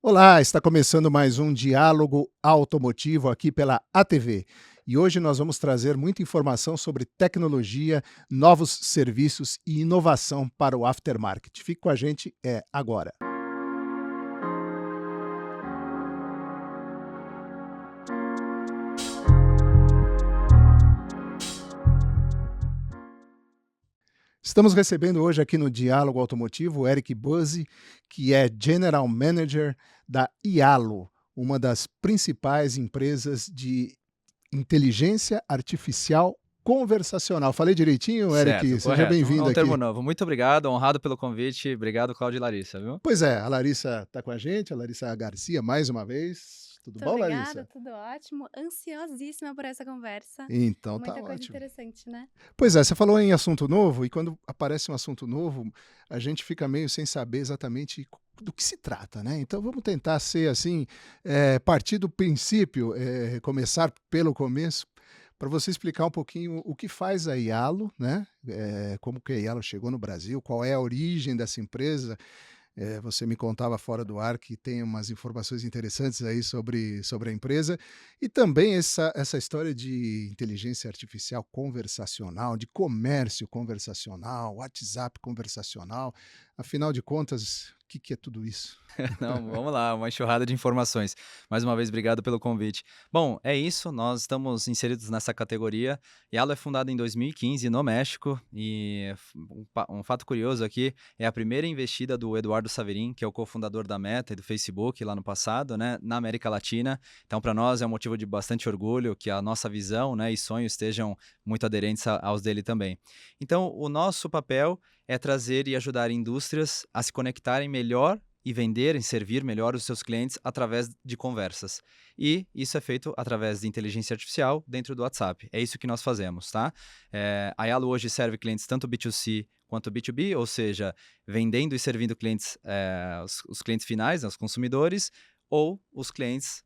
Olá, está começando mais um diálogo automotivo aqui pela ATV. E hoje nós vamos trazer muita informação sobre tecnologia, novos serviços e inovação para o aftermarket. Fique com a gente agora. Estamos recebendo hoje aqui no Diálogo Automotivo o Eric Buzzi, que é General Manager da IALO, uma das principais empresas de inteligência artificial conversacional. Falei direitinho, Certo, Eric? Seja correto. É bem-vindo um termo aqui. novo. Muito obrigado, honrado pelo convite. Obrigado, Cláudio e Larissa, viu? Pois é, a Larissa está com a gente, a Larissa Garcia, mais uma vez. Tudo Muito bom, obrigada, Larissa? tudo ótimo. Ansiosíssima por essa conversa. Então tá Muita coisa ótimo. interessante, né? Pois é, você falou em assunto novo, e quando aparece um assunto novo, a gente fica meio sem saber exatamente do que se trata, né? Então vamos tentar ser assim, partir do princípio, começar pelo começo, para você explicar um pouquinho o que faz a IALO, né? Como que a IALO chegou no Brasil, qual é a origem dessa empresa. Você me contava fora do ar que tem umas informações interessantes aí sobre a empresa, e também essa história de inteligência artificial conversacional, de comércio conversacional, WhatsApp conversacional. Afinal de contas, o que é tudo isso? Não, vamos lá, uma enxurrada de informações. Mais uma vez, obrigado pelo convite. Bom, é isso, nós estamos inseridos nessa categoria. Yalo é fundada em 2015 no México e um fato curioso aqui é a primeira investida do Eduardo Saverin, que é o cofundador da Meta e do Facebook lá no passado, né, na América Latina. Então, para nós é um motivo de bastante orgulho que a nossa visão, né, e sonhos estejam muito aderentes aos dele também. Então, o nosso papel é trazer e ajudar indústrias a se conectarem melhor e vender e servir melhor os seus clientes através de conversas. E isso é feito através de inteligência artificial dentro do WhatsApp. É isso que nós fazemos, tá? A Yalo hoje serve clientes tanto B2C quanto B2B, ou seja, vendendo e servindo clientes, os clientes finais, né, os consumidores, ou os clientes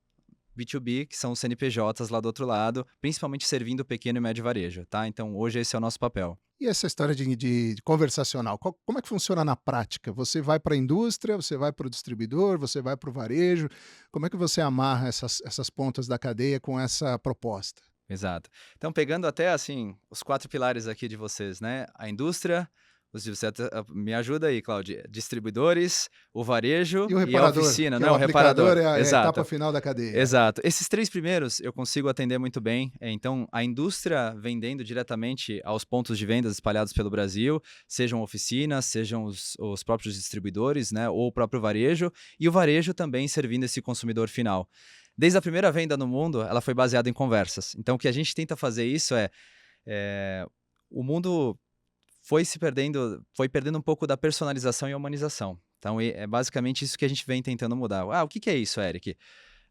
B2B, que são os CNPJs lá do outro lado, principalmente servindo o pequeno e médio varejo, tá? Então, hoje esse é o nosso papel. E essa história de conversacional, como é que funciona na prática? Você vai para a indústria, você vai para o distribuidor, você vai para o varejo, como é que você amarra essas pontas da cadeia com essa proposta? Exato. Então, pegando até, assim, os 4 pilares aqui de vocês, né, a indústria, você até me ajuda aí, Cláudia, distribuidores, o varejo E o e a reparador, oficina, que é né, o o aplicador, reparador. é a etapa Exato. final da cadeia. Exato. Esses 3 primeiros eu consigo atender muito bem. Então, a indústria vendendo diretamente aos pontos de vendas espalhados pelo Brasil, sejam oficinas, sejam os próprios distribuidores, né, ou o próprio varejo, e o varejo também servindo esse consumidor final. Desde a primeira venda no mundo, ela foi baseada em conversas. Então, o que a gente tenta fazer isso é o mundo foi perdendo um pouco da personalização e humanização. Então, é basicamente isso que a gente vem tentando mudar. Ah, o que que é isso, Eric?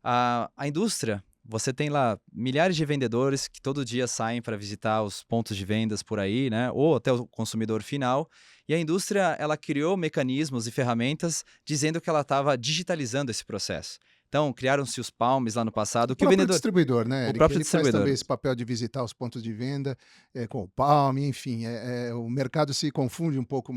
A indústria, você tem lá milhares de vendedores que todo dia saem para visitar os pontos de vendas por aí, né? Ou até o consumidor final. E a indústria, ela criou mecanismos e ferramentas dizendo que ela estava digitalizando esse processo. Então, criaram-se os palmes lá no passado, O que o próprio vendedor, distribuidor, né, o Eric? próprio Ele faz também distribuidor. esse papel de visitar os pontos de venda, com o Palm, enfim, o mercado se confunde um pouco,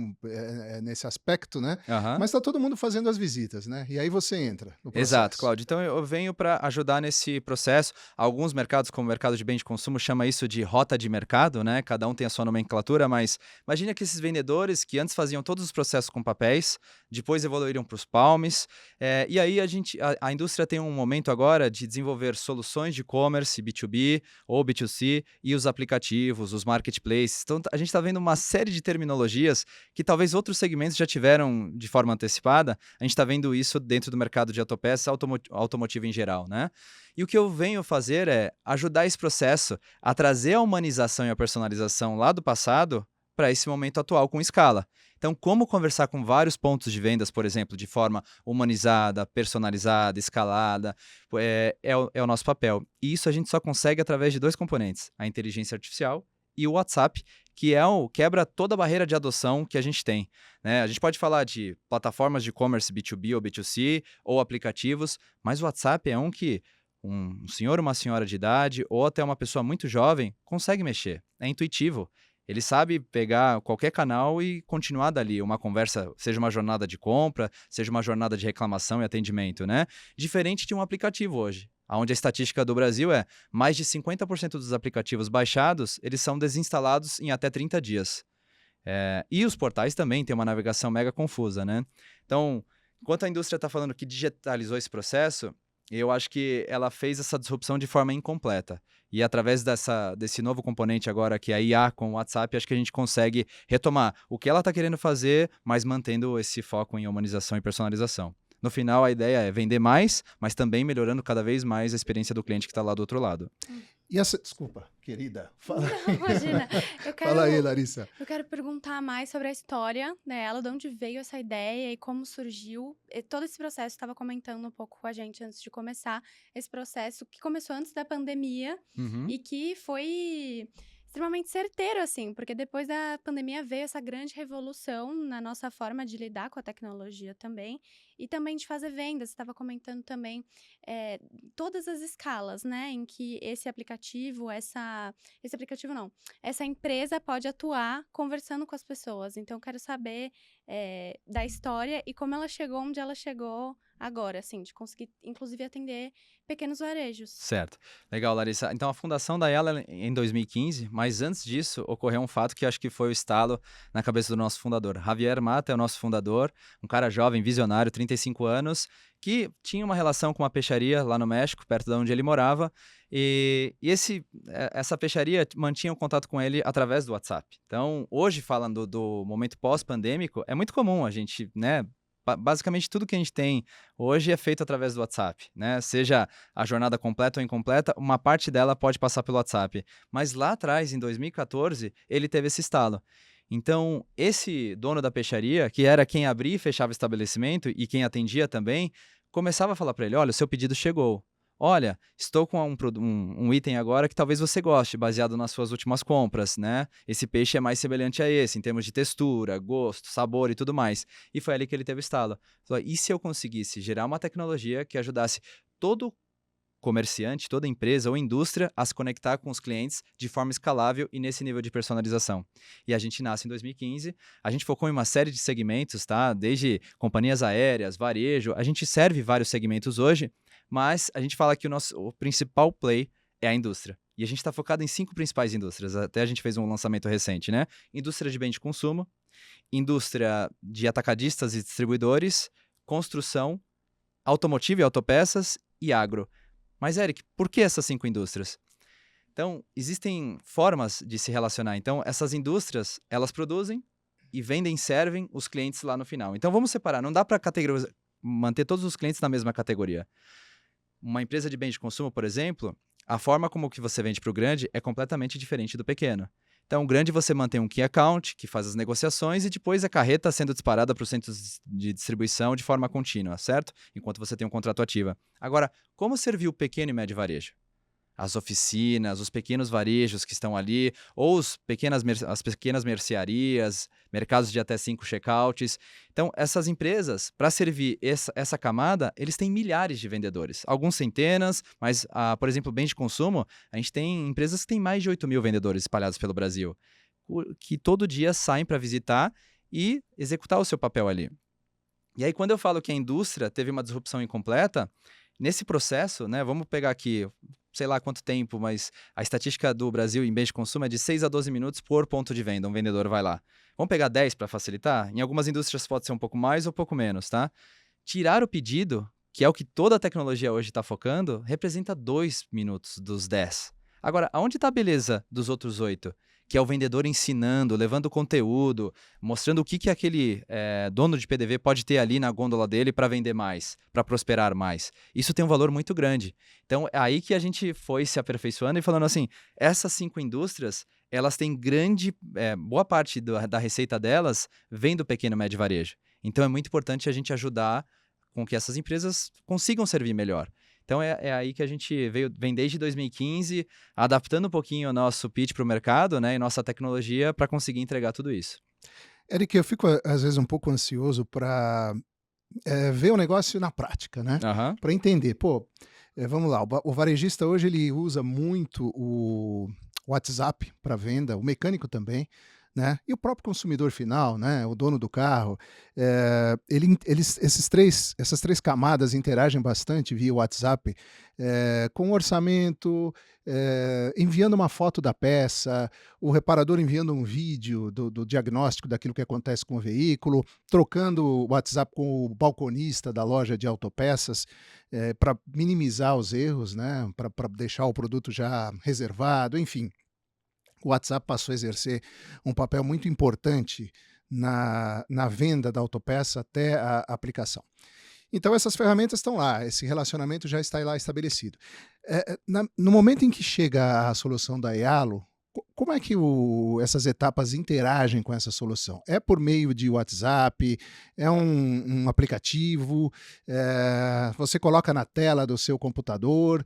nesse aspecto, né, Aham. mas está todo mundo fazendo as visitas, né, e aí você entra no Exato, processo. Cláudio. Então eu venho para ajudar nesse processo. Alguns mercados, como o mercado de bem de consumo, chama isso de rota de mercado, né? Cada um tem a sua nomenclatura, mas imagina que esses vendedores que antes faziam todos os processos com papéis, depois evoluíram para os palmes, e aí a indústria tem um momento agora de desenvolver soluções de e-commerce B2B ou B2C e os aplicativos, os marketplaces. Então a gente está vendo uma série de terminologias que talvez outros segmentos já tiveram de forma antecipada. A gente está vendo isso dentro do mercado de autopeças automotivo em geral, né? E o que eu venho fazer é ajudar esse processo a trazer a humanização e a personalização lá do passado para esse momento atual com escala. Então, como conversar com vários pontos de vendas, por exemplo, de forma humanizada, personalizada, escalada, é o nosso papel. E isso a gente só consegue através de 2 componentes, a inteligência artificial e o WhatsApp, que quebra toda a barreira de adoção que a gente tem, né? A gente pode falar de plataformas de e-commerce B2B ou B2C ou aplicativos, mas o WhatsApp é um que um senhor ou uma senhora de idade ou até uma pessoa muito jovem consegue mexer. É intuitivo. Ele sabe pegar qualquer canal e continuar dali, uma conversa, seja uma jornada de compra, seja uma jornada de reclamação e atendimento, né? Diferente de um aplicativo hoje, onde a estatística do Brasil é mais de 50% dos aplicativos baixados, eles são desinstalados em até 30 dias. E os portais também têm uma navegação mega confusa, né? Então, enquanto a indústria está falando que digitalizou esse processo, eu acho que ela fez essa disrupção de forma incompleta. E através desse novo componente agora, que é a IA com o WhatsApp, acho que a gente consegue retomar o que ela está querendo fazer, mas mantendo esse foco em humanização e personalização. No final, a ideia é vender mais, mas também melhorando cada vez mais a experiência do cliente que está lá do outro lado. E essa... Desculpa, querida. Fala Não, aí. imagina. Fala aí, Larissa. Eu quero perguntar mais sobre a história dela, de onde veio essa ideia e como surgiu. E todo esse processo, estava comentando um pouco com a gente antes de começar, esse processo que começou antes da pandemia e que foi extremamente certeiro, assim, porque depois da pandemia veio essa grande revolução na nossa forma de lidar com a tecnologia também, e também de fazer vendas. Você estava comentando também todas as escalas, né, em que esse aplicativo não, essa empresa pode atuar conversando com as pessoas. Então, eu quero saber da história e como ela chegou onde ela chegou agora, assim, de conseguir, inclusive, atender pequenos varejos. Certo. Legal, Larissa. Então, a fundação da Ela é em 2015, mas antes disso, ocorreu um fato que acho que foi o estalo na cabeça do nosso fundador. Javier Mata é o nosso fundador, um cara jovem, visionário, 35 anos, que tinha uma relação com uma peixaria lá no México, perto de onde ele morava, e essa peixaria mantinha um contato com ele através do WhatsApp. Então, hoje, falando do momento pós-pandêmico, é muito comum a gente, né, basicamente tudo que a gente tem hoje é feito através do WhatsApp, né? Seja a jornada completa ou incompleta, uma parte dela pode passar pelo WhatsApp. Mas lá atrás, em 2014, ele teve esse estalo. Então, esse dono da peixaria, que era quem abria e fechava o estabelecimento e quem atendia também, começava a falar para ele: olha, o seu pedido chegou. Olha, estou com um item agora que talvez você goste, baseado nas suas últimas compras, né? Esse peixe é mais semelhante a esse, em termos de textura, gosto, sabor e tudo mais. E foi ali que ele teve o estalo. Falou: e se eu conseguisse gerar uma tecnologia que ajudasse todo comerciante, toda empresa ou indústria a se conectar com os clientes de forma escalável e nesse nível de personalização? E a gente nasce em 2015, a gente focou em uma série de segmentos, tá? Desde companhias aéreas, varejo, a gente serve vários segmentos hoje, mas a gente fala que o principal play é a indústria. E a gente está focado em 5 principais indústrias, até a gente fez um lançamento recente, né? Indústria de bem de consumo, indústria de atacadistas e distribuidores, construção, automotivo e autopeças e agro. Mas, Eric, por que essas 5 indústrias? Então, existem formas de se relacionar. Então, essas indústrias, elas produzem e vendem, servem os clientes lá no final. Então, vamos separar. Não dá para manter todos os clientes na mesma categoria. Uma empresa de bens de consumo, por exemplo, a forma como que você vende para o grande é completamente diferente do pequeno. Então, o grande você mantém um key account, que faz as negociações, e depois a carreta sendo disparada para os centros de distribuição de forma contínua, certo? Enquanto você tem um contrato ativo. Agora, como servir o pequeno e médio varejo? As oficinas, os pequenos varejos que estão ali, ou as pequenas mercearias, mercados de até 5 checkouts. Então, essas empresas, para servir essa camada, eles têm milhares de vendedores. Alguns centenas, mas, por exemplo, bens de consumo, a gente tem empresas que têm mais de 8 mil vendedores espalhados pelo Brasil, que todo dia saem para visitar e executar o seu papel ali. E aí, quando eu falo que a indústria teve uma disrupção incompleta, nesse processo, né, vamos pegar aqui, sei lá quanto tempo, mas a estatística do Brasil em bens de consumo é de 6 a 12 minutos por ponto de venda, um vendedor vai lá. Vamos pegar 10 para facilitar? Em algumas indústrias pode ser um pouco mais ou um pouco menos, tá? Tirar o pedido, que é o que toda a tecnologia hoje está focando, representa 2 minutos dos 10. Agora, aonde está a beleza dos outros 8? Que é o vendedor ensinando, levando conteúdo, mostrando o que aquele dono de PDV pode ter ali na gôndola dele para vender mais, para prosperar mais. Isso tem um valor muito grande. Então, é aí que a gente foi se aperfeiçoando e falando assim, essas 5 indústrias, elas têm boa parte da receita delas vem do pequeno e médio varejo. Então, é muito importante a gente ajudar com que essas empresas consigam servir melhor. Então, é aí que a gente vem desde 2015, adaptando um pouquinho o nosso pitch para o mercado, né, e nossa tecnologia para conseguir entregar tudo isso. Eric, eu fico às vezes um pouco ansioso para ver o negócio na prática, né? Aham. Para entender, vamos lá, o varejista hoje ele usa muito o WhatsApp para venda, o mecânico também, né? E o próprio consumidor final, né? O dono do carro. Essas três camadas interagem bastante via WhatsApp, com orçamento, enviando uma foto da peça, o reparador enviando um vídeo do diagnóstico daquilo que acontece com o veículo, trocando o WhatsApp com o balconista da loja de autopeças, para minimizar os erros, né? Para deixar o produto já reservado, enfim. O WhatsApp passou a exercer um papel muito importante na venda da autopeça até a aplicação. Então essas ferramentas estão lá, esse relacionamento já está lá estabelecido. No momento em que chega a solução da Ealo, como é que essas etapas interagem com essa solução? É por meio de WhatsApp? É um aplicativo? Você coloca na tela do seu computador?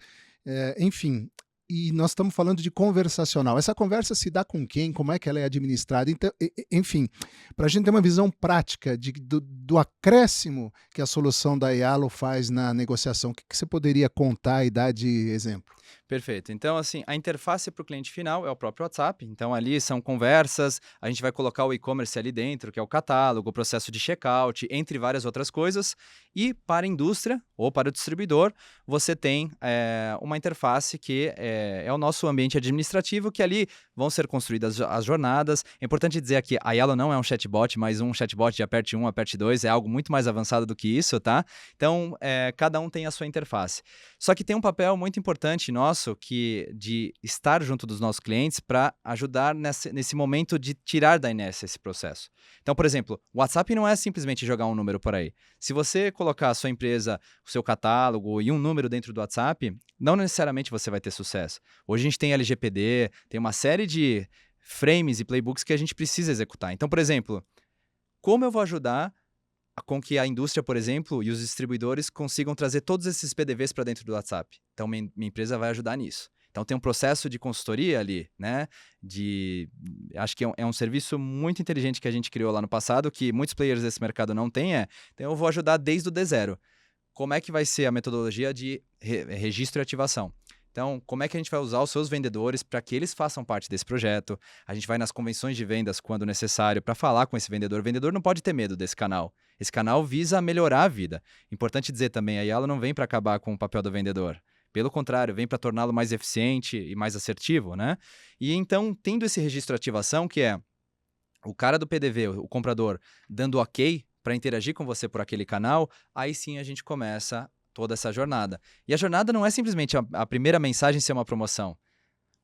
Enfim, e nós estamos falando de conversacional. Essa conversa se dá com quem? Como é que ela é administrada? Então, enfim, para a gente ter uma visão prática do acréscimo que a solução da Ealo faz na negociação, o que você poderia contar e dar de exemplo? Perfeito. Então, assim, a interface para o cliente final é o próprio WhatsApp. Então, ali são conversas, a gente vai colocar o e-commerce ali dentro, que é o catálogo, o processo de checkout, entre várias outras coisas. E para a indústria ou para o distribuidor, você tem uma interface que é o nosso ambiente administrativo, que ali vão ser construídas as jornadas. É importante dizer aqui, a Yellow não é um chatbot, mas um chatbot de aperte 1, aperte 2, é algo muito mais avançado do que isso, tá? Então, cada um tem a sua interface. Só que tem um papel muito importante nosso, de estar junto dos nossos clientes para ajudar nesse momento de tirar da inércia esse processo. Então, por exemplo, o WhatsApp não é simplesmente jogar um número por aí. Se você colocar a sua empresa, o seu catálogo e um número dentro do WhatsApp, não necessariamente você vai ter sucesso. Hoje a gente tem LGPD, tem uma série de frames e playbooks que a gente precisa executar. Então, por exemplo, como eu vou ajudar com que a indústria, por exemplo, e os distribuidores consigam trazer todos esses PDVs para dentro do WhatsApp? Então, minha empresa vai ajudar nisso. Então, tem um processo de consultoria ali, né? Acho que é um serviço muito inteligente que a gente criou lá no passado, que muitos players desse mercado não têm. Então, eu vou ajudar desde o D0. Como é que vai ser a metodologia de registro e ativação? Então, como é que a gente vai usar os seus vendedores para que eles façam parte desse projeto? A gente vai nas convenções de vendas quando necessário para falar com esse vendedor. O vendedor não pode ter medo desse canal. Esse canal visa melhorar a vida. Importante dizer também, a Yellow não vem para acabar com o papel do vendedor. Pelo contrário, vem para torná-lo mais eficiente e mais assertivo, né? E então, tendo esse registro de ativação, que é o cara do PDV, o comprador, dando ok para interagir com você por aquele canal, aí sim a gente começa toda essa jornada. E a jornada não é simplesmente a primeira mensagem ser uma promoção.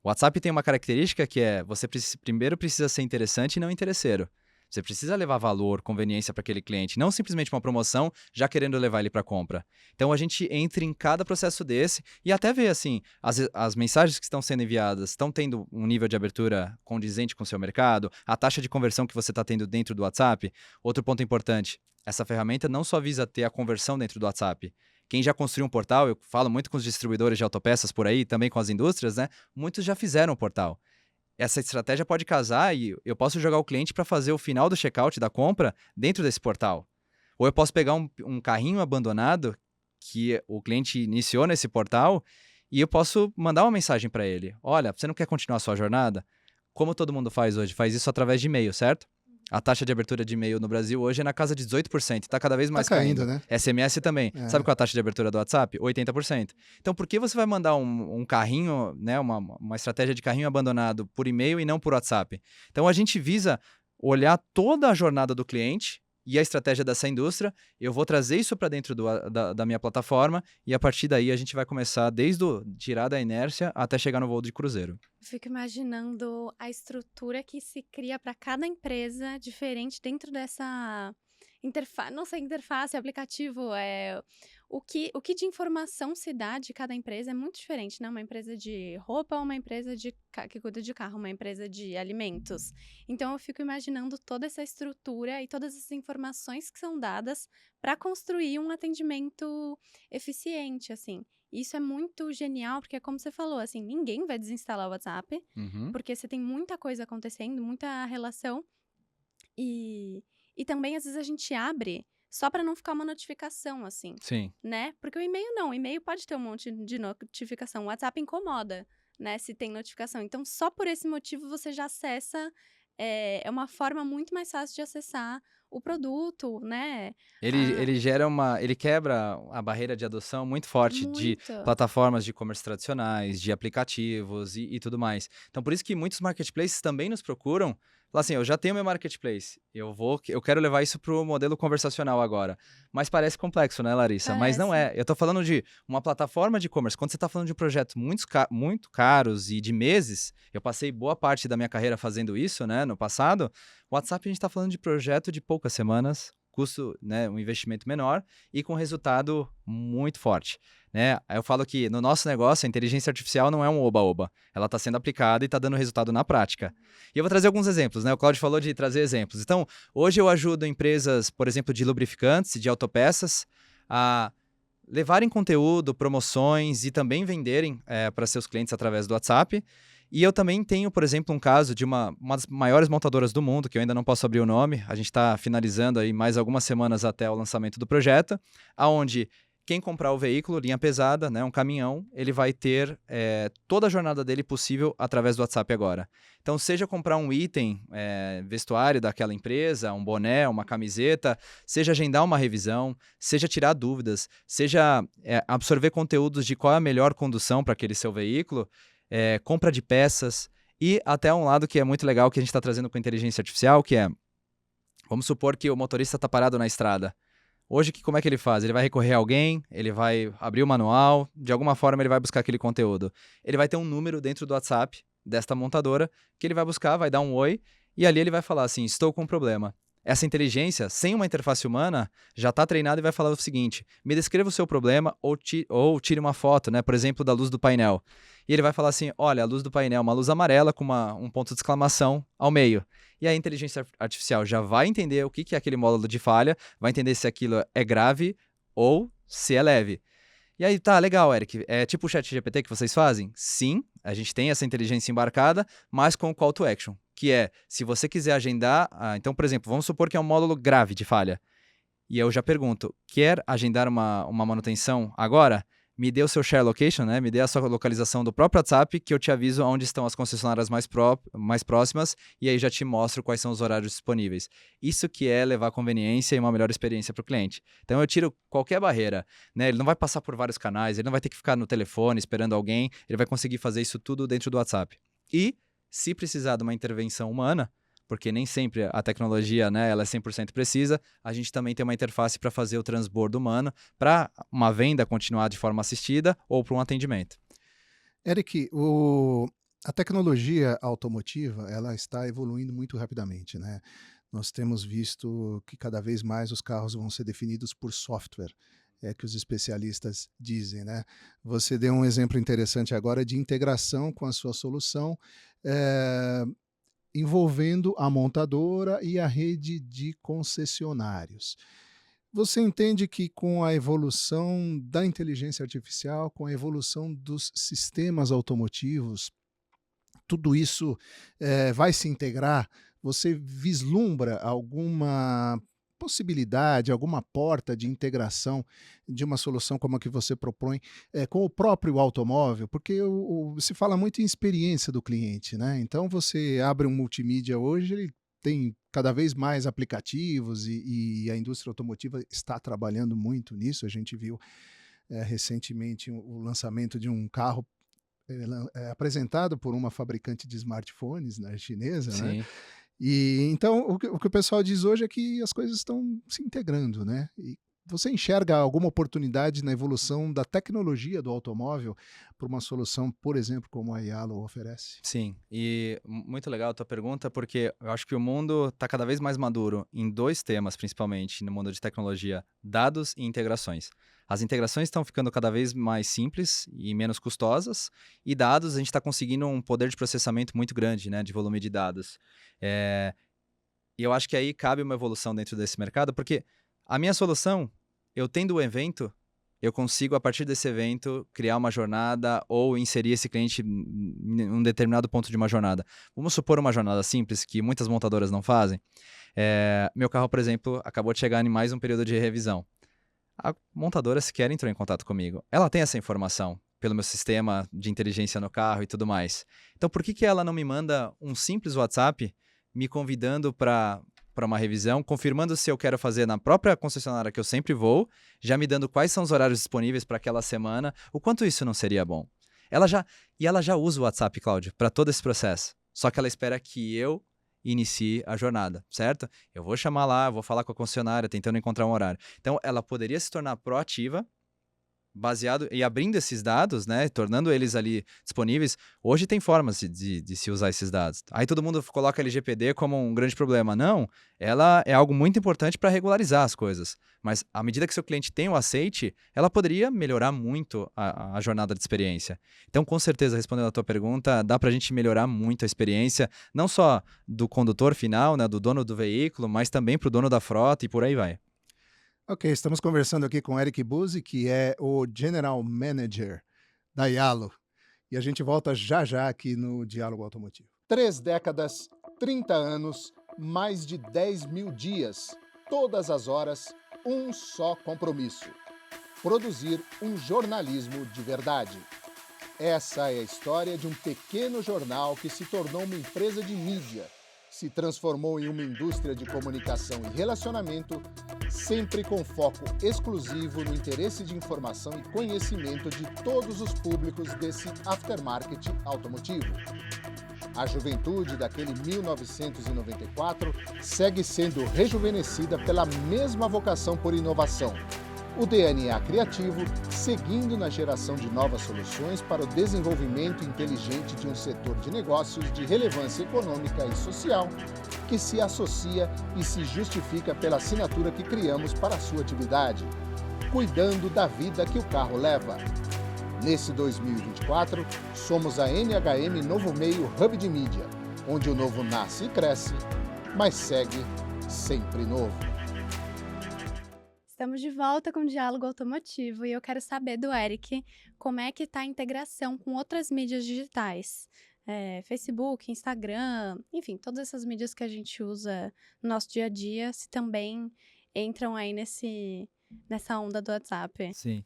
O WhatsApp tem uma característica que é você primeiro precisa ser interessante e não interesseiro. Você precisa levar valor, conveniência para aquele cliente, não simplesmente uma promoção já querendo levar ele para compra. Então a gente entra em cada processo desse e até vê assim, as mensagens que estão sendo enviadas estão tendo um nível de abertura condizente com o seu mercado, a taxa de conversão que você está tendo dentro do WhatsApp. Outro ponto importante, essa ferramenta não só visa ter a conversão dentro do WhatsApp. Quem já construiu um portal, eu falo muito com os distribuidores de autopeças por aí, também com as indústrias, né? Muitos já fizeram um portal. Essa estratégia pode casar e eu posso jogar o cliente para fazer o final do checkout da compra dentro desse portal. Ou eu posso pegar um carrinho abandonado que o cliente iniciou nesse portal e eu posso mandar uma mensagem para ele. Olha, você não quer continuar a sua jornada? Como todo mundo faz hoje? Faz isso através de e-mail, certo? A taxa de abertura de e-mail no Brasil hoje é na casa de 18%. Está cada vez mais caindo. Né? SMS também. Sabe qual é a taxa de abertura do WhatsApp? 80%. Então, por que você vai mandar um carrinho, né, uma estratégia de carrinho abandonado por e-mail e não por WhatsApp? Então, a gente visa olhar toda a jornada do cliente e a estratégia dessa indústria. Eu vou trazer isso para dentro da minha plataforma e, a partir daí, a gente vai começar desde tirar da inércia até chegar no voo de cruzeiro. Eu fico imaginando a estrutura que se cria para cada empresa diferente dentro dessa interface, não sei, interface, aplicativo, o que de informação se dá de cada empresa é muito diferente, né? Uma empresa de roupa, uma empresa que cuida de carro, uma empresa de alimentos. Então, eu fico imaginando toda essa estrutura e todas as informações que são dadas para construir um atendimento eficiente, assim. Isso é muito genial, porque é como você falou, assim, ninguém vai desinstalar o WhatsApp, porque você tem muita coisa acontecendo, muita relação. E também, às vezes, a gente abre só para não ficar uma notificação, assim. Sim. Né? Porque o e-mail não. O e-mail pode ter um monte de notificação. O WhatsApp incomoda, né, se tem notificação. Então, só por esse motivo você já acessa, é uma forma muito mais fácil de acessar o produto, né? Ele gera ele quebra a barreira de adoção muito forte de Muito. plataformas de e-commerce tradicionais, de aplicativos e tudo mais. Então, por isso que muitos marketplaces também nos procuram. Falam assim, eu já tenho meu marketplace, eu quero levar isso para o modelo conversacional agora. Mas parece complexo, né, Larissa? Mas não Parece. é. Eu estou falando de uma plataforma de e-commerce. Quando você está falando de projetos muito caros e de meses, eu passei boa parte da minha carreira fazendo isso, né, no passado. O WhatsApp a gente está falando de projeto de poucas semanas, custo, né, um investimento menor e com resultado muito forte, né? Aí eu falo que no nosso negócio a inteligência artificial não é um oba-oba, ela está sendo aplicada e está dando resultado na prática. E eu vou trazer alguns exemplos, né? O Claudio falou de trazer exemplos. Então, hoje eu ajudo empresas, por exemplo, de lubrificantes e de autopeças a levarem conteúdo, promoções e também venderem para seus clientes através do WhatsApp. E eu também tenho, por exemplo, um caso de uma das maiores montadoras do mundo, que eu ainda não posso abrir o nome, a gente está finalizando aí mais algumas semanas até o lançamento do projeto, aonde quem comprar o veículo, linha pesada, né, um caminhão, ele vai ter toda a jornada dele possível através do WhatsApp agora. Então, seja comprar um item, vestuário daquela empresa, um boné, uma camiseta, seja agendar uma revisão, seja tirar dúvidas, seja absorver conteúdos de qual é a melhor condução para aquele seu veículo, compra de peças e até um lado que é muito legal que a gente está trazendo com inteligência artificial, que é, vamos supor que o motorista está parado na estrada. Hoje, como é que ele faz? Ele vai recorrer a alguém, ele vai abrir o manual, de alguma forma ele vai buscar aquele conteúdo. Ele vai ter um número dentro do WhatsApp desta montadora que ele vai buscar, vai dar um oi e ali ele vai falar assim, estou com um problema. Essa inteligência, sem uma interface humana, já está treinada e vai falar o seguinte, me descreva o seu problema ou tire uma foto, né, por exemplo, da luz do painel. E ele vai falar assim, olha, a luz do painel é uma luz amarela com um ponto de exclamação ao meio. E a inteligência artificial já vai entender o que é aquele módulo de falha, vai entender se aquilo é grave ou se é leve. E aí, tá, legal, Eric. É tipo o ChatGPT que vocês fazem? Sim, a gente tem essa inteligência embarcada, mas com o call to action, que é, se você quiser agendar... então, por exemplo, vamos supor que é um módulo grave de falha. E eu já pergunto, quer agendar uma manutenção agora? Me dê o seu share location, né? Me dê a sua localização do próprio WhatsApp, que eu te aviso onde estão as concessionárias mais próximas, e aí já te mostro quais são os horários disponíveis. Isso que é levar conveniência e uma melhor experiência para o cliente. Então eu tiro qualquer barreira, né? Ele não vai passar por vários canais, ele não vai ter que ficar no telefone esperando alguém, ele vai conseguir fazer isso tudo dentro do WhatsApp. E, se precisar de uma intervenção humana, porque nem sempre a tecnologia, né, ela é 100% precisa, a gente também tem uma interface para fazer o transbordo humano para uma venda continuar de forma assistida ou para um atendimento. Eric, a tecnologia automotiva ela está evoluindo muito rapidamente, né? Nós temos visto que cada vez mais os carros vão ser definidos por software, que os especialistas dizem, né? Você deu um exemplo interessante agora de integração com a sua solução, envolvendo a montadora e a rede de concessionários. Você entende que com a evolução da inteligência artificial, com a evolução dos sistemas automotivos, tudo isso vai se integrar? Você vislumbra alguma possibilidade, alguma porta de integração de uma solução como a que você propõe com o próprio automóvel? Porque se fala muito em experiência do cliente, né? Então você abre um multimídia hoje, ele tem cada vez mais aplicativos e a indústria automotiva está trabalhando muito nisso. A gente viu recentemente o lançamento de um carro apresentado por uma fabricante de smartphones, né, chinesa, né? Sim. E então o que o pessoal diz hoje é que as coisas estão se integrando, né? E você enxerga alguma oportunidade na evolução da tecnologia do automóvel para uma solução, por exemplo, como a Yalo oferece? Sim, e muito legal a tua pergunta, porque eu acho que o mundo está cada vez mais maduro em dois temas, principalmente no mundo de tecnologia, dados e integrações. As integrações estão ficando cada vez mais simples e menos custosas, e dados a gente está conseguindo um poder de processamento muito grande, né, de volume de dados. E eu acho que aí cabe uma evolução dentro desse mercado, porque a minha solução, eu tendo o evento, eu consigo, a partir desse evento, criar uma jornada ou inserir esse cliente em um determinado ponto de uma jornada. Vamos supor uma jornada simples, que muitas montadoras não fazem. Meu carro, por exemplo, acabou de chegar em mais um período de revisão. A montadora sequer entrou em contato comigo. Ela tem essa informação. pelo meu sistema de inteligência no carro e tudo mais. Então, por que ela não me manda um simples WhatsApp me convidando para uma revisão, confirmando se eu quero fazer na própria concessionária que eu sempre vou, já me dando quais são os horários disponíveis para aquela semana, o quanto isso não seria bom? Ela já usa o WhatsApp, Cláudio, para todo esse processo. Só que ela espera que eu inicie a jornada, certo? Eu vou chamar lá, vou falar com a concessionária, tentando encontrar um horário. Então, ela poderia se tornar proativa, baseado e abrindo esses dados, né, tornando eles ali disponíveis. Hoje tem formas de se usar esses dados. Aí todo mundo coloca a LGPD como um grande problema. Não, ela é algo muito importante para regularizar as coisas. Mas à medida que seu cliente tem o aceite, ela poderia melhorar muito a jornada de experiência. Então, com certeza, respondendo a tua pergunta, dá para a gente melhorar muito a experiência, não só do condutor final, né, do dono do veículo, mas também para o dono da frota e por aí vai. Ok, estamos conversando aqui com Eric Buzzi, que é o General Manager da Yalo. E a gente volta já já aqui no Diálogo Automotivo. 3 décadas, 30 anos, mais de 10 mil dias, todas as horas, um só compromisso: produzir um jornalismo de verdade. Essa é a história de um pequeno jornal que se tornou uma empresa de mídia, se transformou em uma indústria de comunicação e relacionamento, sempre com foco exclusivo no interesse de informação e conhecimento de todos os públicos desse aftermarket automotivo. A juventude daquele 1994 segue sendo rejuvenescida pela mesma vocação por inovação. O DNA criativo seguindo na geração de novas soluções para o desenvolvimento inteligente de um setor de negócios de relevância econômica e social que se associa e se justifica pela assinatura que criamos para a sua atividade, cuidando da vida que o carro leva. Nesse 2024, somos a NHM Novo Meio Hub de Mídia, onde o novo nasce e cresce, mas segue sempre novo. Estamos de volta com o Diálogo Automotivo e eu quero saber do Eric como é que está a integração com outras mídias digitais. Facebook, Instagram, enfim, todas essas mídias que a gente usa no nosso dia a dia, se também entram aí nessa onda do WhatsApp. Sim.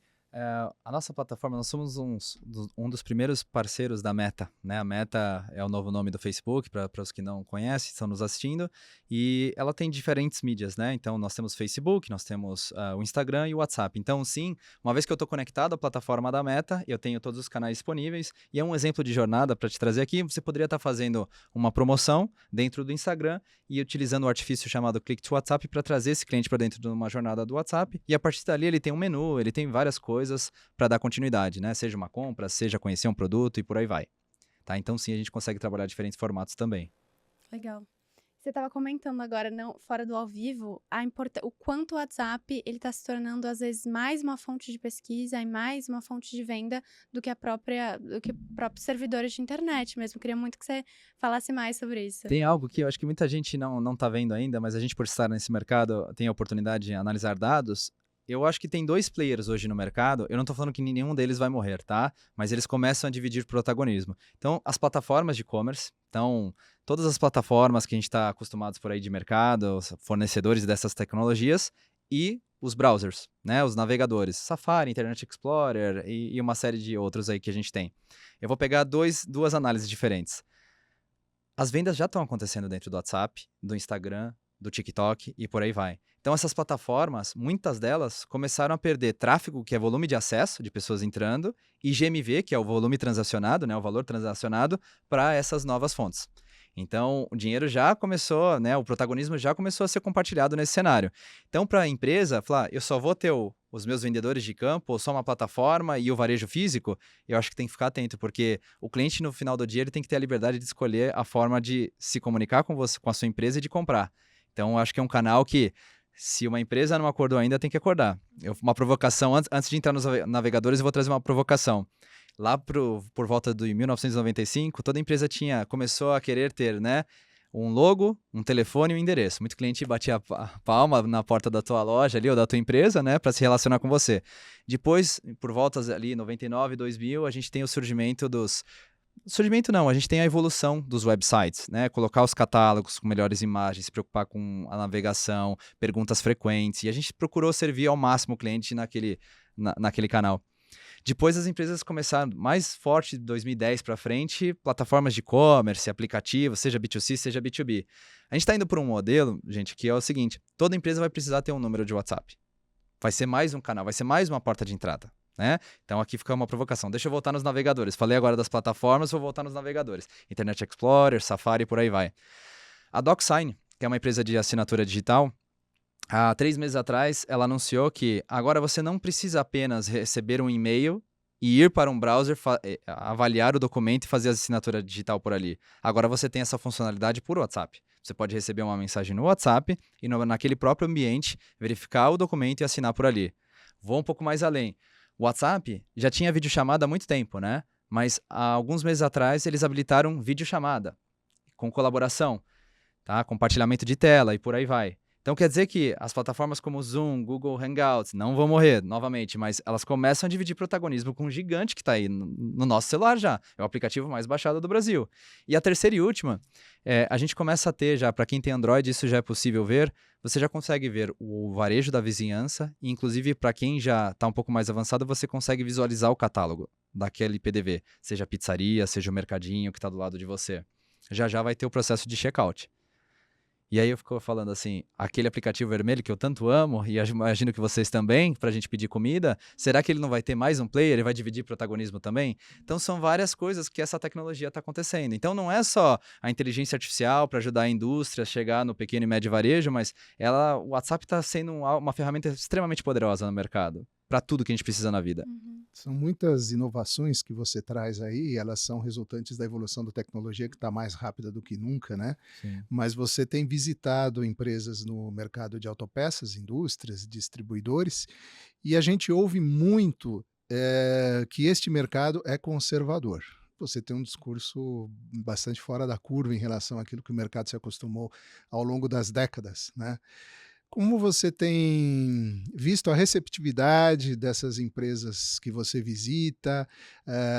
A nossa plataforma, nós somos um dos primeiros parceiros da Meta, né? A Meta é o novo nome do Facebook, para os que não conhecem, estão nos assistindo, e ela tem diferentes mídias, né? Então, nós temos Facebook, nós temos o Instagram e o WhatsApp. Então, sim, uma vez que eu estou conectado à plataforma da Meta, eu tenho todos os canais disponíveis, e é um exemplo de jornada para te trazer aqui. Você poderia estar fazendo uma promoção dentro do Instagram e utilizando o artifício chamado Click to WhatsApp para trazer esse cliente para dentro de uma jornada do WhatsApp, e a partir dali ele tem um menu, ele tem várias coisas para dar continuidade, né? Seja uma compra, seja conhecer um produto e por aí vai. Tá? Então, sim, a gente consegue trabalhar diferentes formatos também. Legal. Você estava comentando agora, não, fora do ao vivo, o quanto o WhatsApp ele está se tornando, às vezes, mais uma fonte de pesquisa e mais uma fonte de venda do que próprios servidores de internet mesmo. Queria muito que você falasse mais sobre isso. Tem algo que eu acho que muita gente não está vendo ainda, mas a gente, por estar nesse mercado, tem a oportunidade de analisar dados. Eu acho que tem 2 players hoje no mercado. Eu não estou falando que nenhum deles vai morrer, tá? Mas eles começam a dividir protagonismo. Então, as plataformas de e-commerce. Então, todas as plataformas que a gente está acostumados por aí de mercado, os fornecedores dessas tecnologias e os browsers, né? Os navegadores. Safari, Internet Explorer e uma série de outros aí que a gente tem. Eu vou pegar duas análises diferentes. As vendas já estão acontecendo dentro do WhatsApp, do Instagram, do TikTok e por aí vai. Então, essas plataformas, muitas delas começaram a perder tráfego, que é volume de acesso de pessoas entrando, e GMV, que é o volume transacionado, né, o valor transacionado, para essas novas fontes. Então, o dinheiro já começou, né, o protagonismo já começou a ser compartilhado nesse cenário. Então, para a empresa, falar, eu só vou ter os meus vendedores de campo, ou só uma plataforma e o varejo físico, eu acho que tem que ficar atento, porque o cliente, no final do dia, ele tem que ter a liberdade de escolher a forma de se comunicar com você, com a sua empresa e de comprar. Então, eu acho que é um canal que, se uma empresa não acordou ainda, tem que acordar. Uma provocação, antes de entrar nos navegadores, eu vou trazer uma provocação. Lá por volta de 1995, toda empresa começou a querer ter, né, um logo, um telefone e um endereço. Muito cliente batia a palma na porta da tua loja ali, ou da tua empresa, né, para se relacionar com você. Depois, por voltas ali, 99, 2000, a gente tem o surgimento a gente tem a evolução dos websites, né? Colocar os catálogos com melhores imagens, se preocupar com a navegação, perguntas frequentes, e a gente procurou servir ao máximo o cliente naquele canal. Depois as empresas começaram mais forte de 2010 para frente, plataformas de e-commerce, aplicativos, seja B2C, seja B2B. A gente está indo por um modelo, gente, que é o seguinte: toda empresa vai precisar ter um número de WhatsApp. Vai ser mais um canal, vai ser mais uma porta de entrada, né? Então aqui fica uma provocação. Deixa eu voltar nos navegadores. Falei agora das plataformas, vou voltar nos navegadores. Internet Explorer, Safari, por aí vai. A DocSign, que é uma empresa de assinatura digital, há 3 meses atrás, ela anunciou que agora você não precisa apenas receber um e-mail e ir para um browser, avaliar o documento e fazer a assinatura digital por ali. Agora você tem essa funcionalidade por WhatsApp. Você pode receber uma mensagem no WhatsApp e naquele próprio ambiente verificar o documento e assinar por ali. Vou um pouco mais além. O WhatsApp já tinha videochamada há muito tempo, né? Mas há alguns meses atrás eles habilitaram videochamada com colaboração, tá? Compartilhamento de tela e por aí vai. Então quer dizer que as plataformas como Zoom, Google Hangouts não vão morrer novamente, mas elas começam a dividir protagonismo com um gigante que está aí no nosso celular já. É o aplicativo mais baixado do Brasil. E a terceira e última, a gente começa a ter já, para quem tem Android, isso já é possível ver, você já consegue ver o varejo da vizinhança e inclusive para quem já está um pouco mais avançado, você consegue visualizar o catálogo daquele PDV, seja a pizzaria, seja o mercadinho que está do lado de você. Já vai ter o processo de checkout. E aí eu fico falando assim, aquele aplicativo vermelho que eu tanto amo, e imagino que vocês também, para a gente pedir comida, será que ele não vai ter mais um player? Ele vai dividir protagonismo também? Então são várias coisas que essa tecnologia está acontecendo. Então não é só a inteligência artificial para ajudar a indústria a chegar no pequeno e médio varejo, mas o WhatsApp está sendo uma ferramenta extremamente poderosa no mercado, para tudo que a gente precisa na vida. São muitas inovações que você traz aí, elas são resultantes da evolução da tecnologia que está mais rápida do que nunca, né? Sim. Mas você tem visitado empresas no mercado de autopeças, indústrias, distribuidores, e a gente ouve muito que este mercado é conservador. Você tem um discurso bastante fora da curva em relação àquilo que o mercado se acostumou ao longo das décadas, né? Como você tem visto a receptividade dessas empresas que você visita,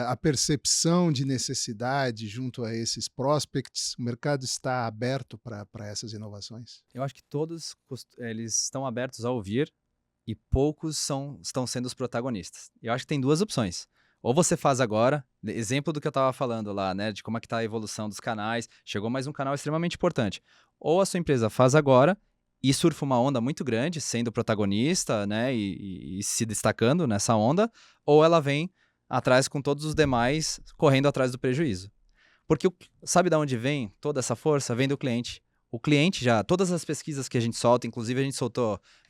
a percepção de necessidade junto a esses prospects? O mercado está aberto para essas inovações? Eu acho que todos eles estão abertos a ouvir e poucos estão sendo os protagonistas. Eu acho que tem duas opções. Ou você faz agora, exemplo do que eu estava falando lá, né, de como é que está a evolução dos canais, chegou mais um canal extremamente importante. Ou a sua empresa faz agora e surfa uma onda muito grande, sendo protagonista, né, e se destacando nessa onda, ou ela vem atrás com todos os demais, correndo atrás do prejuízo. Porque sabe de onde vem toda essa força? Vem do cliente. O cliente já, todas as pesquisas que a gente solta, inclusive a gente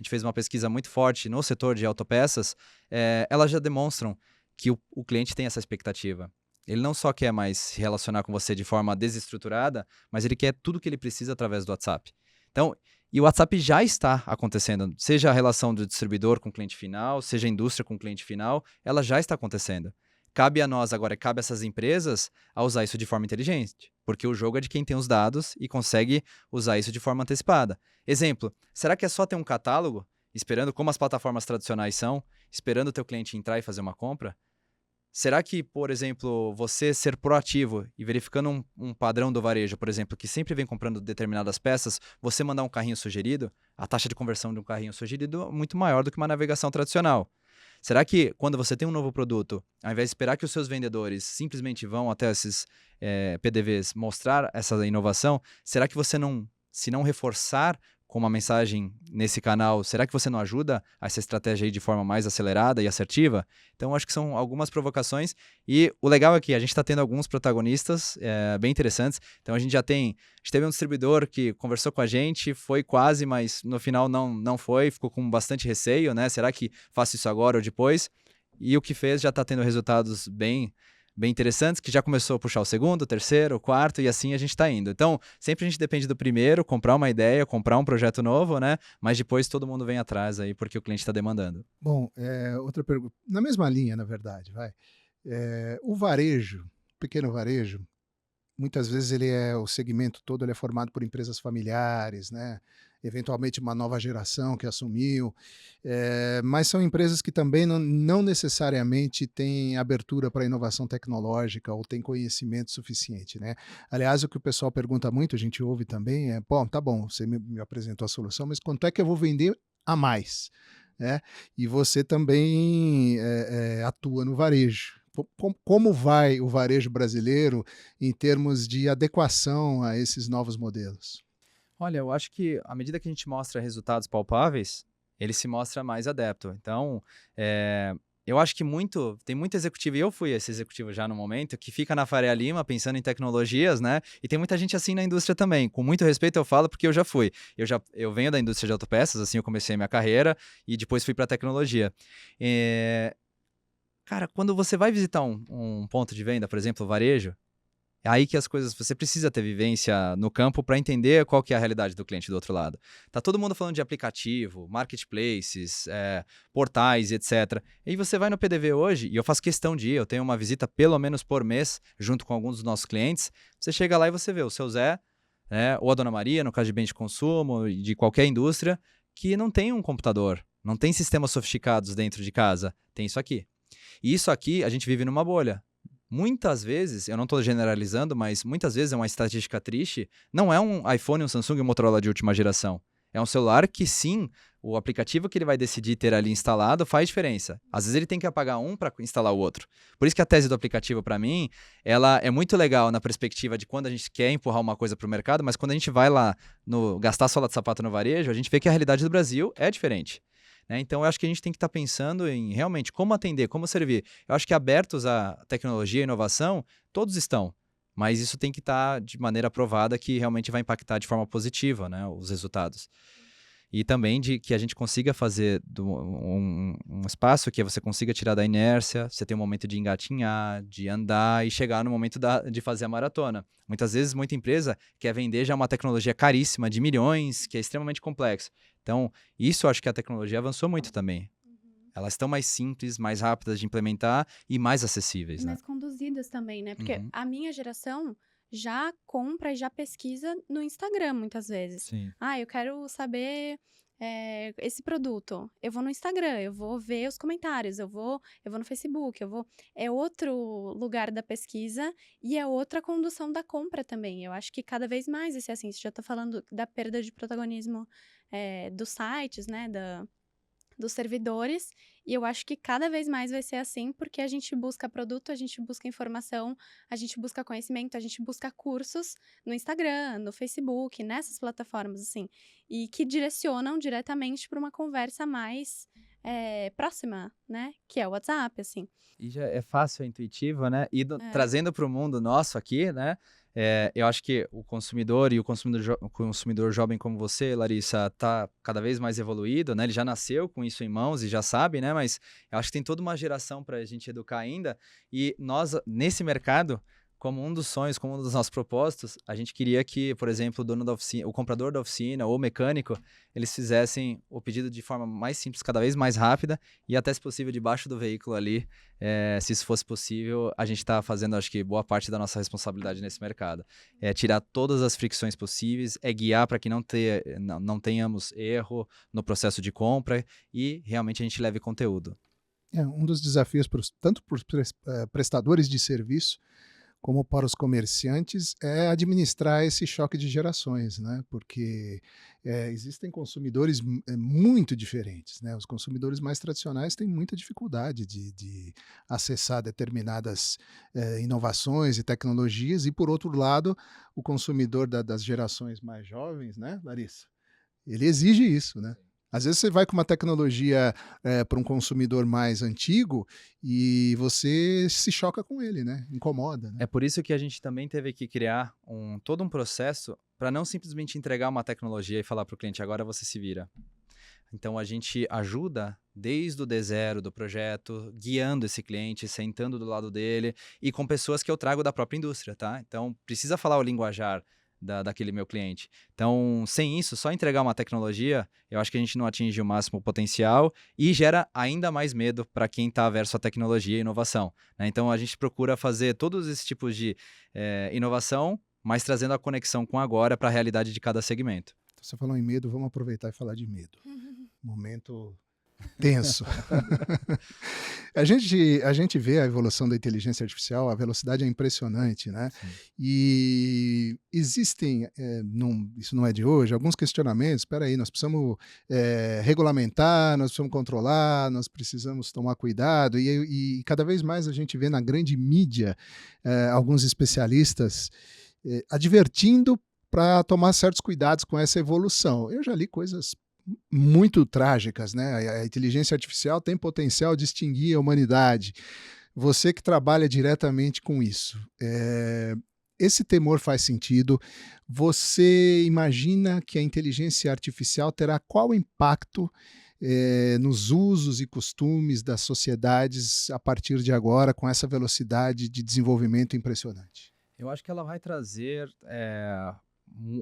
fez uma pesquisa muito forte no setor de autopeças, elas já demonstram que o cliente tem essa expectativa. Ele não só quer mais se relacionar com você de forma desestruturada, mas ele quer tudo que ele precisa através do WhatsApp. Então, e o WhatsApp já está acontecendo, seja a relação do distribuidor com o cliente final, seja a indústria com o cliente final, ela já está acontecendo. Cabe a nós agora, cabe a essas empresas a usar isso de forma inteligente, porque o jogo é de quem tem os dados e consegue usar isso de forma antecipada. Exemplo, será que é só ter um catálogo, esperando como as plataformas tradicionais são, esperando o teu cliente entrar e fazer uma compra? Será que, por exemplo, você ser proativo e verificando um padrão do varejo, por exemplo, que sempre vem comprando determinadas peças, você mandar um carrinho sugerido, a taxa de conversão de um carrinho sugerido é muito maior do que uma navegação tradicional. Será que quando você tem um novo produto, ao invés de esperar que os seus vendedores simplesmente vão até esses PDVs mostrar essa inovação, será que você se não reforçar com uma mensagem nesse canal, será que você não ajuda a essa estratégia aí de forma mais acelerada e assertiva? Então, acho que são algumas provocações e o legal é que a gente está tendo alguns protagonistas bem interessantes. Então, a gente teve um distribuidor que conversou com a gente, foi quase, mas no final não foi, ficou com bastante receio, né? Será que faço isso agora ou depois? E o que fez já está tendo resultados bem interessantes, que já começou a puxar o segundo, o terceiro, o quarto, e assim a gente está indo. Então, sempre a gente depende do primeiro, comprar uma ideia, comprar um projeto novo, né? Mas depois todo mundo vem atrás aí, porque o cliente está demandando. Bom, outra pergunta, na mesma linha, na verdade, vai. O varejo, pequeno varejo, muitas vezes o segmento todo ele é formado por empresas familiares, né? Eventualmente uma nova geração que assumiu, mas são empresas que também não necessariamente têm abertura para inovação tecnológica ou têm conhecimento suficiente, né? Aliás, o que o pessoal pergunta muito, a gente ouve também, bom, tá bom, você me apresentou a solução, mas quanto é que eu vou vender a mais? né? E você também atua no varejo. Como vai o varejo brasileiro em termos de adequação a esses novos modelos? Olha, eu acho que à medida que a gente mostra resultados palpáveis, ele se mostra mais adepto. Então, eu acho que tem muito executivo, e eu fui esse executivo já no momento, que fica na Faria Lima pensando em tecnologias, né? E tem muita gente assim na indústria também. Com muito respeito eu falo porque eu já fui. Eu venho da indústria de autopeças, assim eu comecei minha carreira e depois fui para tecnologia. Cara, quando você vai visitar um ponto de venda, por exemplo, o varejo, é aí que as coisas, você precisa ter vivência no campo para entender qual que é a realidade do cliente do outro lado. Tá todo mundo falando de aplicativo, marketplaces, portais, etc. E aí você vai no PDV hoje, e eu faço questão de ir, eu tenho uma visita pelo menos por mês, junto com alguns dos nossos clientes. Você chega lá e você vê o seu Zé, né, ou a Dona Maria, no caso de bens de consumo, de qualquer indústria, que não tem um computador, não tem sistemas sofisticados dentro de casa. Tem isso aqui. E isso aqui, a gente vive numa bolha. Muitas vezes, eu não estou generalizando, mas muitas vezes é uma estatística triste, não é um iPhone, um Samsung, um Motorola de última geração. É um celular que sim, o aplicativo que ele vai decidir ter ali instalado faz diferença. Às vezes ele tem que apagar um para instalar o outro. Por isso que a tese do aplicativo, para mim, ela é muito legal na perspectiva de quando a gente quer empurrar uma coisa para o mercado, mas quando a gente vai lá gastar sola de sapato no varejo, a gente vê que a realidade do Brasil é diferente. Né? Então, eu acho que a gente tem que estar pensando em realmente como atender, como servir. Eu acho que abertos à tecnologia e inovação, todos estão. Mas isso tem que estar de maneira provada que realmente vai impactar de forma positiva, né, os resultados. E também de que a gente consiga fazer um espaço que você consiga tirar da inércia, você tem um momento de engatinhar, de andar e chegar no momento de fazer a maratona. Muitas vezes, muita empresa quer vender já uma tecnologia caríssima, de milhões, que é extremamente complexa. Então, isso eu acho que a tecnologia avançou muito também. Elas estão mais simples, mais rápidas de implementar e mais acessíveis, E né? mais conduzidas também, né? Porque Uhum. a minha geração já compra e já pesquisa no Instagram, muitas vezes. Sim. Ah, eu quero saber esse produto. Eu vou no Instagram, eu vou ver os comentários, eu vou no Facebook, É outro lugar da pesquisa e é outra condução da compra também. Eu acho que cada vez mais vai ser assim. Você já tá falando da perda de protagonismo dos sites, né? Dos servidores, e eu acho que cada vez mais vai ser assim, porque a gente busca produto, a gente busca informação, a gente busca conhecimento, a gente busca cursos no Instagram, no Facebook, nessas plataformas, assim, e que direcionam diretamente para uma conversa mais próxima, né? Que é o WhatsApp, assim. E já é fácil, é intuitivo, né? E É. trazendo para o mundo nosso aqui, né? Eu acho que o consumidor e o consumidor jovem como você, Larissa, tá cada vez mais evoluído, né? Ele já nasceu com isso em mãos e já sabe, né? Mas eu acho que tem toda uma geração para a gente educar ainda. E nós, nesse mercado, como um dos sonhos, como um dos nossos propósitos, a gente queria que, por exemplo, o dono da oficina, o comprador da oficina ou o mecânico, eles fizessem o pedido de forma mais simples, cada vez mais rápida e até, se possível, debaixo do veículo ali. Se isso fosse possível, a gente está fazendo, acho que, boa parte da nossa responsabilidade nesse mercado. É tirar todas as fricções possíveis, é guiar para que não tenhamos erro no processo de compra e realmente a gente leve conteúdo. Um dos desafios tanto para os prestadores de serviço como para os comerciantes é administrar esse choque de gerações, né? Porque existem consumidores muito diferentes, né? Os consumidores mais tradicionais têm muita dificuldade de acessar determinadas inovações e tecnologias, e por outro lado, o consumidor das gerações mais jovens, né, Larissa? Ele exige isso, né? Às vezes você vai com uma tecnologia para um consumidor mais antigo e você se choca com ele, né? Incomoda, né? É por isso que a gente também teve que criar todo um processo para não simplesmente entregar uma tecnologia e falar para o cliente, agora você se vira. Então, a gente ajuda desde o D0 do projeto, guiando esse cliente, sentando do lado dele e com pessoas que eu trago da própria indústria, tá? Então, precisa falar o linguajar daquele meu cliente. Então, sem isso, só entregar uma tecnologia, eu acho que a gente não atinge o máximo potencial e gera ainda mais medo para quem está averso à tecnologia e inovação, né? Então, a gente procura fazer todos esses tipos de inovação, mas trazendo a conexão com agora para a realidade de cada segmento. Você falou em medo, vamos aproveitar e falar de medo. Momento tenso. A gente vê a evolução da inteligência artificial, a velocidade é impressionante, né? Sim. E existem, isso não é de hoje, alguns questionamentos. Espera aí, nós precisamos regulamentar, nós precisamos controlar, nós precisamos tomar cuidado. E cada vez mais a gente vê na grande mídia alguns especialistas advertindo para tomar certos cuidados com essa evolução. Eu já li coisas muito trágicas, né? A inteligência artificial tem potencial de extinguir a humanidade. Você que trabalha diretamente com isso, esse temor faz sentido? Você imagina que a inteligência artificial terá qual impacto nos usos e costumes das sociedades a partir de agora, com essa velocidade de desenvolvimento impressionante? Eu acho que ela vai trazer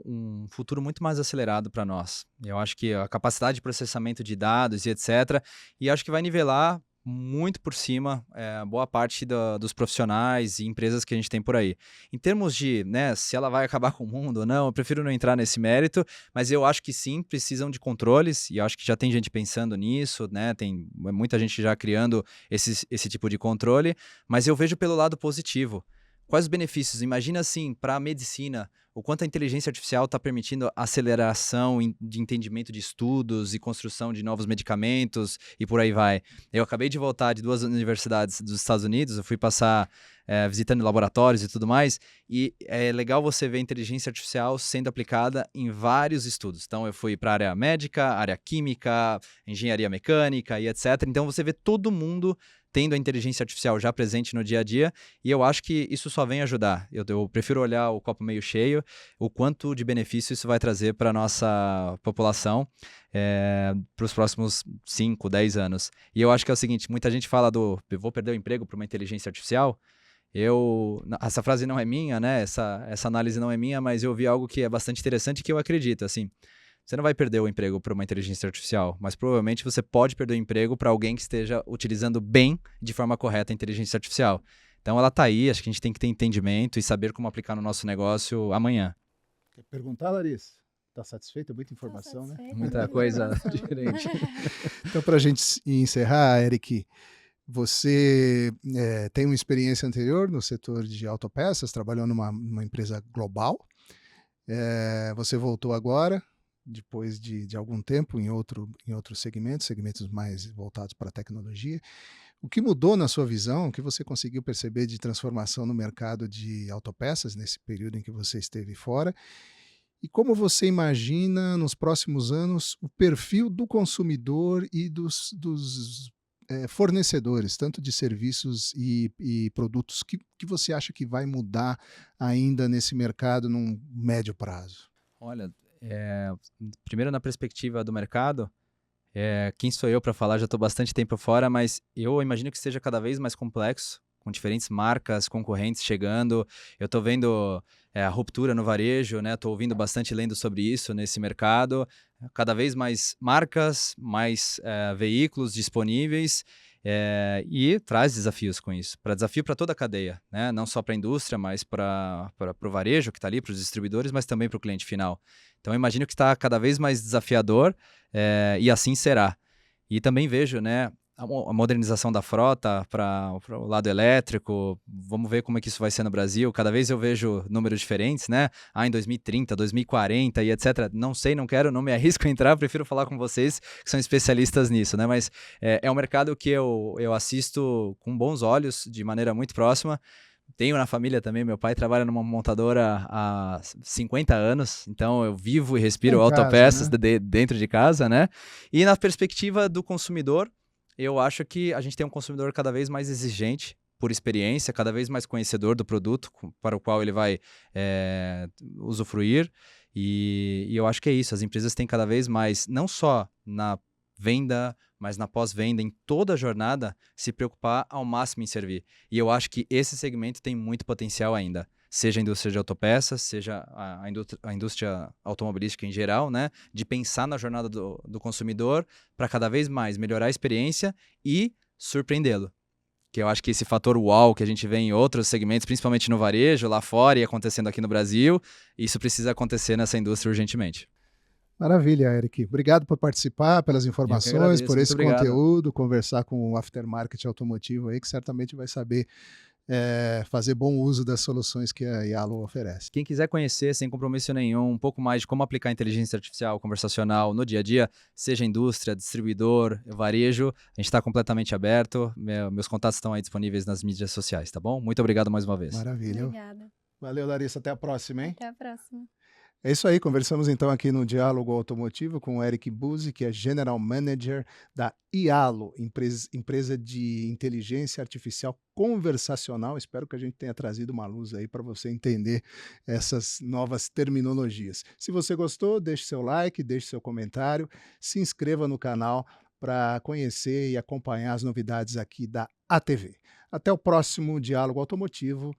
um futuro muito mais acelerado para nós. Eu acho que a capacidade de processamento de dados e etc. E acho que vai nivelar muito por cima boa parte dos profissionais e empresas que a gente tem por aí. Em termos de, né, se ela vai acabar com o mundo ou não, eu prefiro não entrar nesse mérito, mas eu acho que sim, precisam de controles, e eu acho que já tem gente pensando nisso, né, tem muita gente já criando esse tipo de controle, mas eu vejo pelo lado positivo. Quais os benefícios? Imagina assim, para a medicina, o quanto a inteligência artificial está permitindo aceleração de entendimento de estudos e construção de novos medicamentos e por aí vai. Eu acabei de voltar de 2 universidades dos Estados Unidos, eu fui passar visitando laboratórios e tudo mais, e é legal você ver a inteligência artificial sendo aplicada em vários estudos. Então eu fui para a área médica, área química, engenharia mecânica e etc. Então você vê todo mundo tendo a inteligência artificial já presente no dia a dia, e eu acho que isso só vem ajudar. Eu prefiro olhar o copo meio cheio, o quanto de benefício isso vai trazer para a nossa população para os próximos 5, 10 anos. E eu acho que é o seguinte, muita gente fala eu vou perder o emprego para uma inteligência artificial. Essa frase não é minha, né? Essa análise não é minha, mas eu vi algo que é bastante interessante e que eu acredito, assim. Você não vai perder o emprego para uma inteligência artificial, mas provavelmente você pode perder o emprego para alguém que esteja utilizando bem, de forma correta, a inteligência artificial. Então ela está aí, acho que a gente tem que ter entendimento e saber como aplicar no nosso negócio amanhã. Quer perguntar, Larissa? Está satisfeita? Muita informação, né? Muita coisa diferente. Então, para a gente encerrar, Eric, você tem uma experiência anterior no setor de autopeças, trabalhou numa empresa global. Você voltou agora, depois de algum tempo, em outro segmentos mais voltados para a tecnologia. O que mudou na sua visão, o que você conseguiu perceber de transformação no mercado de autopeças nesse período em que você esteve fora? E como você imagina, nos próximos anos, o perfil do consumidor e dos fornecedores, tanto de serviços e produtos, que você acha que vai mudar ainda nesse mercado num médio prazo? Olha, primeiro na perspectiva do mercado, quem sou eu para falar? Já estou bastante tempo fora, mas eu imagino que seja cada vez mais complexo, com diferentes marcas, concorrentes chegando. Eu estou vendo a ruptura no varejo, né? Estou ouvindo bastante, lendo sobre isso nesse mercado. Cada vez mais marcas, mais veículos disponíveis, e traz desafios com isso. Desafio para toda a cadeia, né? Não só para a indústria, mas para o varejo que está ali, para os distribuidores, mas também para o cliente final. Então eu imagino que está cada vez mais desafiador, e assim será. E também vejo, né, a modernização da frota para o lado elétrico. Vamos ver como é que isso vai ser no Brasil. Cada vez eu vejo números diferentes, né? Em 2030, 2040 e etc. Não sei, não quero, não me arrisco a entrar, prefiro falar com vocês que são especialistas nisso, né? Mas é um mercado que eu assisto com bons olhos, de maneira muito próxima. Tenho na família também, meu pai trabalha numa montadora há 50 anos, então eu vivo e respiro autopeças, né? Dentro de casa, né? E na perspectiva do consumidor, eu acho que a gente tem um consumidor cada vez mais exigente por experiência, cada vez mais conhecedor do produto para o qual ele vai usufruir. E eu acho que é isso. As empresas têm cada vez mais, não só na venda, mas na pós-venda, em toda a jornada, se preocupar ao máximo em servir. E eu acho que esse segmento tem muito potencial ainda. Seja a indústria de autopeças, seja a indústria automobilística em geral, né? De pensar na jornada do consumidor para cada vez mais melhorar a experiência e surpreendê-lo. Que eu acho que esse fator uau que a gente vê em outros segmentos, principalmente no varejo, lá fora e acontecendo aqui no Brasil, isso precisa acontecer nessa indústria urgentemente. Maravilha, Eric. Obrigado por participar, pelas Eu que informações, agradeço, por muito esse obrigado. conteúdo, conversar com o aftermarket automotivo aí, que certamente vai saber fazer bom uso das soluções que a Yalo oferece. Quem quiser conhecer, sem compromisso nenhum, um pouco mais de como aplicar inteligência artificial conversacional no dia a dia, seja indústria, distribuidor, varejo, a gente está completamente aberto. Meus contatos estão aí disponíveis nas mídias sociais, tá bom? Muito obrigado mais uma vez. Maravilha. Obrigada. Valeu, Larissa. Até a próxima, hein? Até a próxima. É isso aí, conversamos então aqui no Diálogo Automotivo com o Eric Buzzi, que é General Manager da IALO, empresa de inteligência artificial conversacional. Espero que a gente tenha trazido uma luz aí para você entender essas novas terminologias. Se você gostou, deixe seu like, deixe seu comentário, se inscreva no canal para conhecer e acompanhar as novidades aqui da ATV. Até o próximo Diálogo Automotivo.